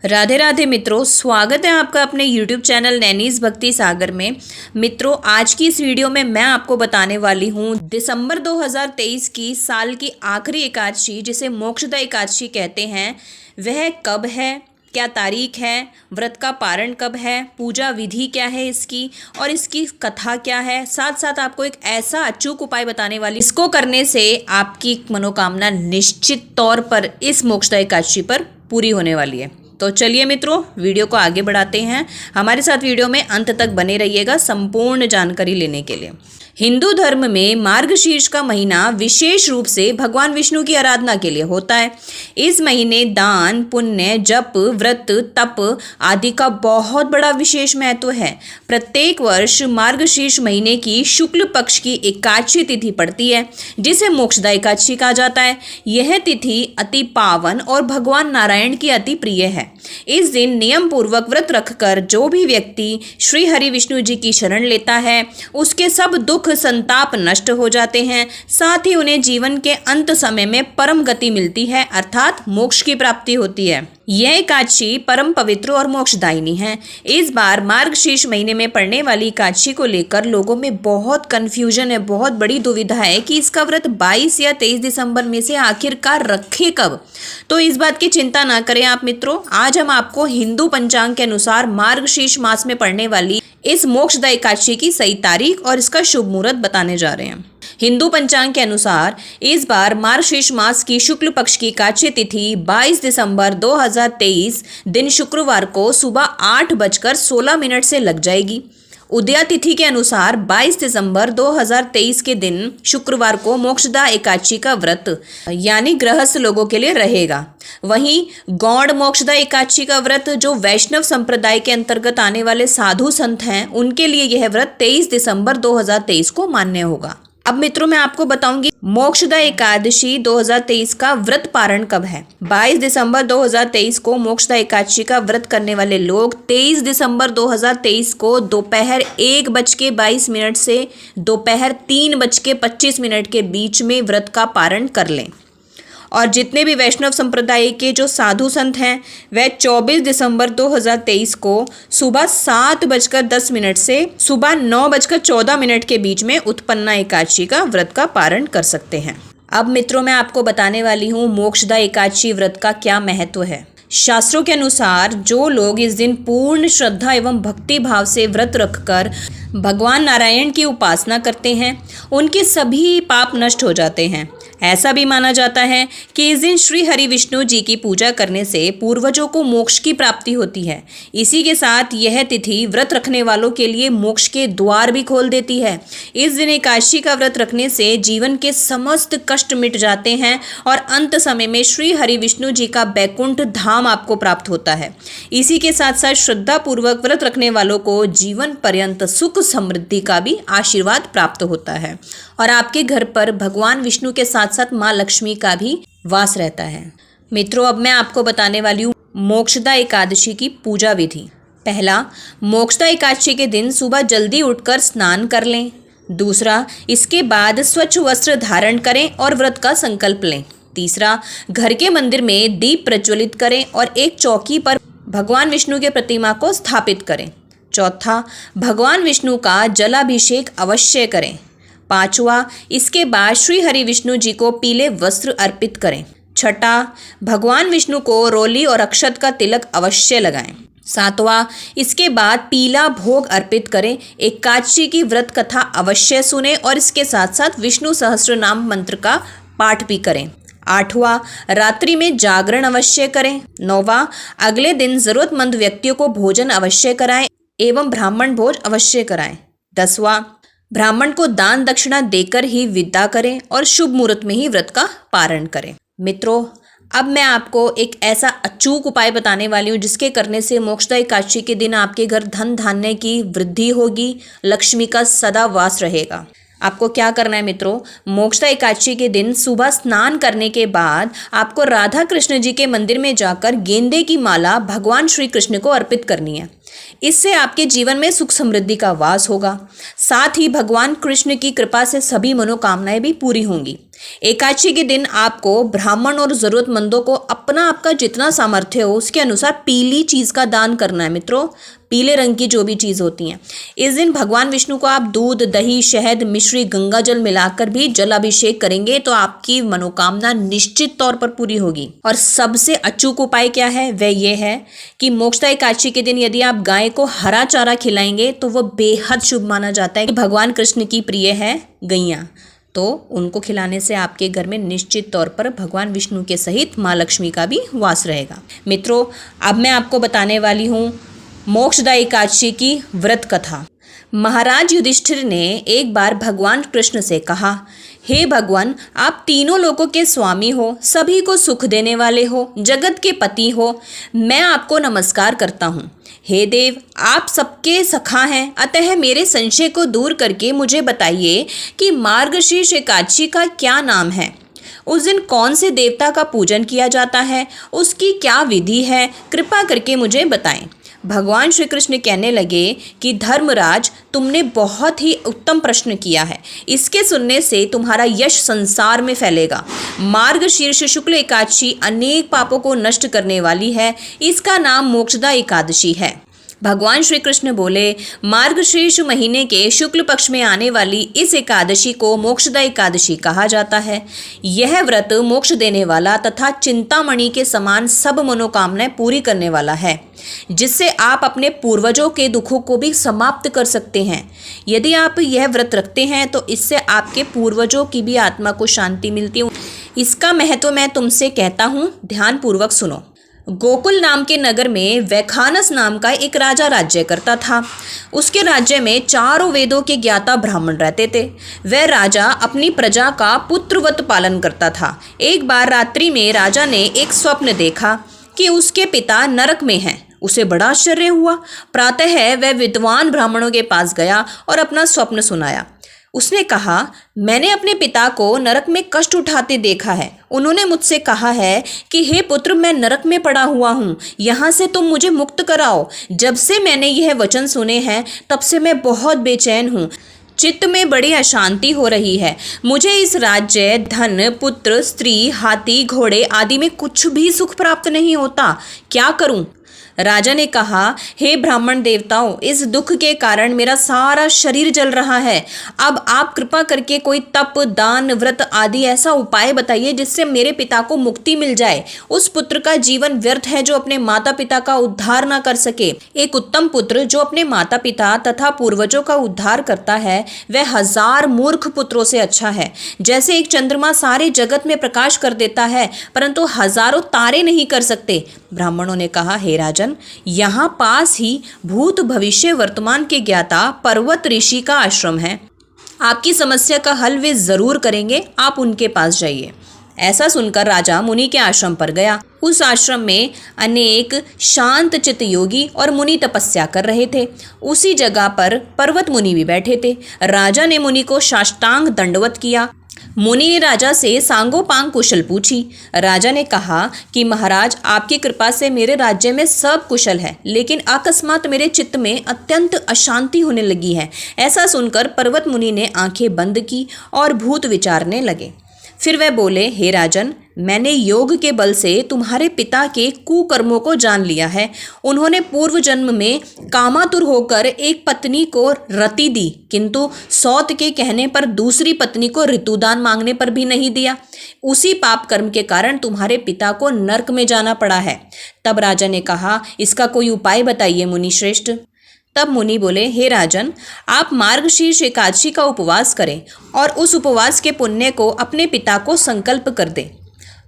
राधे राधे मित्रों, स्वागत है आपका अपने YouTube चैनल नैनीज भक्ति सागर में। मित्रों, आज की इस वीडियो में मैं आपको बताने वाली हूँ दिसंबर 2023 की साल की आखिरी एकादशी, जिसे मोक्षदा एकादशी कहते हैं, वह कब है, क्या तारीख है, व्रत का पारण कब है, पूजा विधि क्या है इसकी और इसकी कथा क्या है। साथ साथ आपको एक ऐसा अचूक उपाय बताने वाली, इसको करने से आपकी मनोकामना निश्चित तौर पर इस मोक्षदा एकादशी पर पूरी होने वाली है। तो चलिए मित्रों, वीडियो को आगे बढ़ाते हैं। हमारे साथ वीडियो में अंत तक बने रहिएगा संपूर्ण जानकारी लेने के लिए। हिंदू धर्म में मार्गशीर्ष का महीना विशेष रूप से भगवान विष्णु की आराधना के लिए होता है। इस महीने दान, पुण्य, जप, व्रत, तप आदि का बहुत बड़ा विशेष महत्व है। प्रत्येक वर्ष मार्गशीर्ष महीने की शुक्ल पक्ष की एकादशी तिथि पड़ती है, जिसे मोक्षदा एकादशी कहा जाता है। यह तिथि अति पावन और भगवान नारायण की अति प्रिय है। इस दिन नियम पूर्वक व्रत रखकर जो भी व्यक्ति श्री हरि विष्णु जी की शरण लेता है, उसके सब दुख संताप नष्ट हो जाते हैं। साथ ही उन्हें जीवन के अंत समय में परम गति मिलती है, अर्थात मोक्ष की प्राप्ति होती है। यह एकादशी परम पवित्र और मोक्षदायिनी है। इस बार मार्गशीर्ष महीने में पड़ने वाली एकादशी को लेकर लोगों में बहुत कंफ्यूजन है, बहुत बड़ी दुविधा है कि इसका व्रत 22 या 23 दिसंबर में से आखिरकार रखें कब। तो इस बात की चिंता ना करें आप मित्रों। आज हम आपको हिंदू पंचांग के अनुसार मार्गशीर्ष मास में पड़ने वाली इस मोक्षदा एकादशी की सही तारीख और इसका शुभ मुहूर्त बताने जा रहे हैं। हिंदू पंचांग के अनुसार इस बार मार्गशीर्ष मास की शुक्ल पक्ष की एकादशी तिथि 22 दिसंबर 2023 दिन शुक्रवार को सुबह 8:16 से लग जाएगी। उदया तिथि के अनुसार 22 दिसंबर 2023 के दिन शुक्रवार को मोक्षदा एकादशी का व्रत यानी गृहस्थ लोगों के लिए रहेगा। वहीं गौड़ मोक्षदा एकादशी का व्रत, जो वैष्णव संप्रदाय के अंतर्गत आने वाले साधु संत हैं, उनके लिए यह व्रत 23 दिसंबर 2023 को मान्य होगा। अब मित्रों, मैं आपको बताऊंगी मोक्षदा एकादशी 2023 का व्रत पारण कब है। 22 दिसंबर 2023 को मोक्षदा एकादशी का व्रत करने वाले लोग 23 दिसंबर 2023 को दोपहर 1:22 से दोपहर 3:25 के बीच में व्रत का पारण कर लें। और जितने भी वैष्णव संप्रदाय के जो साधु संत हैं, वह 24 दिसंबर 2023 को सुबह 7:10 से सुबह 9:14 के बीच में उत्पन्ना एकादशी का व्रत का पारण कर सकते हैं। अब मित्रों, मैं आपको बताने वाली हूँ मोक्षदा एकादशी व्रत का क्या महत्व है। शास्त्रों के अनुसार जो लोग इस दिन पूर्ण श्रद्धा एवं भक्ति भाव से व्रत रखकर भगवान नारायण की उपासना करते हैं, उनके सभी पाप नष्ट हो जाते हैं। ऐसा भी माना जाता है कि इस दिन श्री हरि विष्णु जी की पूजा करने से पूर्वजों को मोक्ष की प्राप्ति होती है। इसी के साथ यह तिथि व्रत रखने वालों के लिए मोक्ष के द्वार भी खोल देती है। इस दिन एकादशी का व्रत रखने से जीवन के समस्त कष्ट मिट जाते हैं और अंत समय में श्री हरि विष्णु जी का बैकुंठ धाम आपको प्राप्त होता है। इसी के साथ साथ श्रद्धा पूर्वक व्रत रखने वालों को जीवन पर्यंत सुख समृद्धि का भी आशीर्वाद प्राप्त होता है और आपके घर पर भगवान विष्णु के साथ साथ माँ लक्ष्मी का भी वास रहता है। मित्रों, अब मैं आपको बताने वाली हूँ मोक्षदा एकादशी की पूजा विधि। पहला, मोक्षदा एकादशी के दिन सुबह जल्दी उठकर स्नान कर लें। दूसरा, इसके बाद स्वच्छ वस्त्र धारण करें और व्रत का संकल्प लें। तीसरा, घर के मंदिर में दीप प्रज्वलित करें और एक चौकी पर भगवान विष्णु के प्रतिमा को स्थापित करें। चौथा, भगवान विष्णु का जलाभिषेक अवश्य करें। पांचवा, इसके बाद श्री हरि विष्णु जी को पीले वस्त्र अर्पित करें। छठा, भगवान विष्णु को रोली और अक्षत का तिलक अवश्य लगाएं। सातवां, इसके बाद पीला भोग अर्पित करें। एकादशी की व्रत कथा अवश्य सुने और इसके साथ साथ विष्णु सहस्त्र नाम मंत्र का पाठ भी करें। आठवां, रात्रि में जागरण अवश्य करें। नौवां, अगले दिन जरूरतमंद व्यक्तियों को भोजन अवश्य कराएं एवं ब्राह्मण भोज अवश्य कराएं। 10वां, ब्राह्मण को दान दक्षिणा देकर ही विदा करें और शुभ मुहूर्त में ही व्रत का पारण करें। मित्रों, अब मैं आपको एक ऐसा अचूक उपाय बताने वाली हूँ जिसके करने से मोक्षदा एकादशी के दिन आपके घर धन धान्य की वृद्धि होगी, लक्ष्मी का सदा वास रहेगा। आपको क्या करना है मित्रों, मोक्षदा एकादशी के दिन सुबह स्नान करने के बाद आपको राधा कृष्ण जी के मंदिर में जाकर गेंदे की माला भगवान श्री कृष्ण को अर्पित करनी है। इससे आपके जीवन में सुख समृद्धि का वास होगा। साथ ही भगवान कृष्ण की कृपा से सभी मनोकामनाएं भी पूरी होंगी। एकादशी के दिन आपको ब्राह्मण और ज़रूरतमंदों को अपना आपका जितना सामर्थ्य हो उसके अनुसार पीली चीज़ का दान करना है मित्रों, पीले रंग की जो भी चीज़ होती हैं। इस दिन भगवान विष्णु को आप दूध, दही, शहद, मिश्री, गंगा जल मिलाकर भी जल अभिषेक करेंगे तो आपकी मनोकामना निश्चित तौर पर पूरी होगी। और सबसे अचूक उपाय क्या है, वह ये है कि मोक्षदा एकादशी के दिन यदि आप गाय को हरा चारा खिलाएंगे तो वह बेहद शुभ माना जाता है। भगवान कृष्ण की प्रिय है गैया, तो उनको खिलाने से आपके घर में निश्चित तौर पर भगवान विष्णु के सहित माँ लक्ष्मी का भी वास रहेगा। मित्रों, अब मैं आपको बताने वाली हूँ मोक्षदा एकादशी की व्रत कथा। महाराज युधिष्ठिर ने एक बार भगवान कृष्ण से कहा, हे भगवान, आप तीनों लोगों के स्वामी हो, सभी को सुख देने वाले हो, जगत के पति हो, मैं आपको नमस्कार करता हूँ। हे देव, आप सबके सखा हैं, अतः मेरे संशय को दूर करके मुझे बताइए कि मार्गशीर्ष एकादशी का क्या नाम है। उस दिन कौन से देवता का पूजन किया जाता है, उसकी क्या विधि है, कृपा करके मुझे बताएं। भगवान श्री कृष्ण कहने लगे कि धर्मराज, तुमने बहुत ही उत्तम प्रश्न किया है। इसके सुनने से तुम्हारा यश संसार में फैलेगा। मार्गशीर्ष शुक्ल एकादशी अनेक पापों को नष्ट करने वाली है। इसका नाम मोक्षदा एकादशी है। भगवान श्री कृष्ण बोले, मार्गशीर्ष महीने के शुक्ल पक्ष में आने वाली इस एकादशी को मोक्षदा एकादशी कहा जाता है। यह व्रत मोक्ष देने वाला तथा चिंतामणि के समान सब मनोकामनाएं पूरी करने वाला है, जिससे आप अपने पूर्वजों के दुखों को भी समाप्त कर सकते हैं। यदि आप यह व्रत रखते हैं तो इससे आपके पूर्वजों की भी आत्मा को शांति मिलती है। इसका महत्व मैं तुमसे कहता हूँ, ध्यानपूर्वक सुनो। गोकुल नाम के नगर में वैखानस नाम का एक राजा राज्य करता था। उसके राज्य में चारों वेदों के ज्ञाता ब्राह्मण रहते थे। वह राजा अपनी प्रजा का पुत्रवत पालन करता था। एक बार रात्रि में राजा ने एक स्वप्न देखा कि उसके पिता नरक में हैं। उसे बड़ा आश्चर्य हुआ। प्रातः वह विद्वान ब्राह्मणों के पास गया और अपना स्वप्न सुनाया। उसने कहा, मैंने अपने पिता को नरक में कष्ट उठाते देखा है। उन्होंने मुझसे कहा है कि हे पुत्र, मैं नरक में पड़ा हुआ हूँ, यहाँ से तुम मुझे मुक्त कराओ। जब से मैंने यह वचन सुने हैं तब से मैं बहुत बेचैन हूँ। चित्त में बड़ी अशांति हो रही है। मुझे इस राज्य, धन, पुत्र, स्त्री, हाथी, घोड़े आदि में कुछ भी सुख प्राप्त नहीं होता। क्या करूँ? राजा ने कहा, हे ब्राह्मण देवताओं, इस दुख के कारण मेरा सारा शरीर जल रहा है। अब आप कृपा करके कोई तप, दान, व्रत आदि ऐसा उपाय बताइए जिससे मेरे पिता को मुक्ति मिल जाए। उस पुत्र का जीवन व्यर्थ है जो अपने माता पिता का उद्धार न कर सके। एक उत्तम पुत्र जो अपने माता पिता तथा पूर्वजों का उद्धार करता है वह 1000 मूर्ख पुत्रों से अच्छा है। जैसे एक चंद्रमा सारे जगत में प्रकाश कर देता है परंतु हजारों तारे नहीं कर सकते। ब्राह्मणों ने कहा, हे राजन, यहाँ पास ही भूत, भविष्य, वर्तमान के ज्ञाता पर्वत ऋषि का आश्रम है। आपकी समस्या का हल वे जरूर करेंगे। आप उनके पास जाइए। ऐसा सुनकर राजा मुनि के आश्रम पर गया। उस आश्रम में अनेक शांत चित्त योगी और मुनि तपस्या कर रहे थे। उसी जगह पर पर्वत मुनि भी बैठे थे। राजा ने मुनि को साष्टांग दंडवत किया। मुनि ने राजा से सांगोपांग कुशल पूछी। राजा ने कहा कि महाराज, आपकी कृपा से मेरे राज्य में सब कुशल है, लेकिन अकस्मात मेरे चित्त में अत्यंत अशांति होने लगी है। ऐसा सुनकर पर्वत मुनि ने आंखें बंद की और भूत विचारने लगे। फिर वह बोले, हे राजन, मैंने योग के बल से तुम्हारे पिता के कुकर्मों को जान लिया है। उन्होंने पूर्व जन्म में कामातुर होकर एक पत्नी को रति दी, किंतु सौत के कहने पर दूसरी पत्नी को ऋतुदान मांगने पर भी नहीं दिया। उसी पाप कर्म के कारण तुम्हारे पिता को नरक में जाना पड़ा है। तब राजा ने कहा, इसका कोई उपाय बताइए मुनि श्रेष्ठ। तब मुनि बोले, हे राजन, आप मार्गशीर्ष एकादशी का उपवास करें और उस उपवास के पुण्य को अपने पिता को संकल्प कर दें।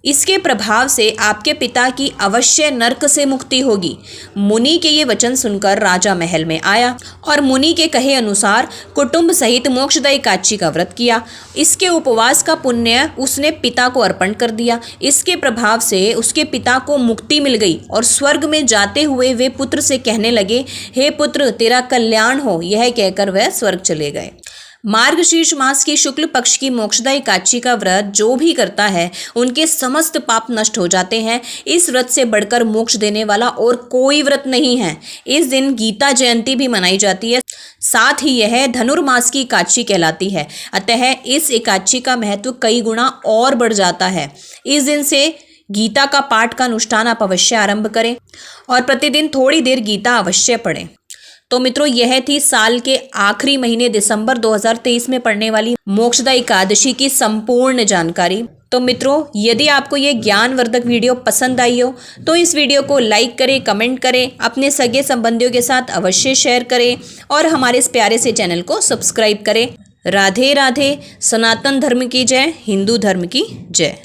इसके प्रभाव से आपके पिता की अवश्य नरक से मुक्ति होगी। मुनि के ये वचन सुनकर राजा महल में आया और मुनि के कहे अनुसार कुटुंब सहित मोक्षदा एकादशी का व्रत किया। इसके उपवास का पुण्य उसने पिता को अर्पण कर दिया। इसके प्रभाव से उसके पिता को मुक्ति मिल गई और स्वर्ग में जाते हुए वे पुत्र से कहने लगे, हे पुत्र, तेरा कल्याण हो। यह कहकर वह स्वर्ग चले गए। मार्गशीर्ष मास की शुक्ल पक्ष की मोक्षदा एकादशी का व्रत जो भी करता है उनके समस्त पाप नष्ट हो जाते हैं। इस व्रत से बढ़कर मोक्ष देने वाला और कोई व्रत नहीं है। इस दिन गीता जयंती भी मनाई जाती है। साथ ही यह धनुर्मास की एकादशी कहलाती है। अतः इस एकादशी का महत्व कई गुना और बढ़ जाता है। इस दिन से गीता का पाठ का अनुष्ठान आप अवश्य आरंभ करें और प्रतिदिन थोड़ी देर गीता अवश्य पढ़ें। तो मित्रों, यह थी साल के आखिरी महीने दिसंबर 2023 में पड़ने वाली मोक्षदा एकादशी की संपूर्ण जानकारी। तो मित्रों, यदि आपको ये ज्ञानवर्धक वीडियो पसंद आई हो तो इस वीडियो को लाइक करें, कमेंट करें, अपने सगे संबंधियों के साथ अवश्य शेयर करें और हमारे इस प्यारे से चैनल को सब्सक्राइब करें। राधे राधे। सनातन धर्म की जय, हिंदू धर्म की जय।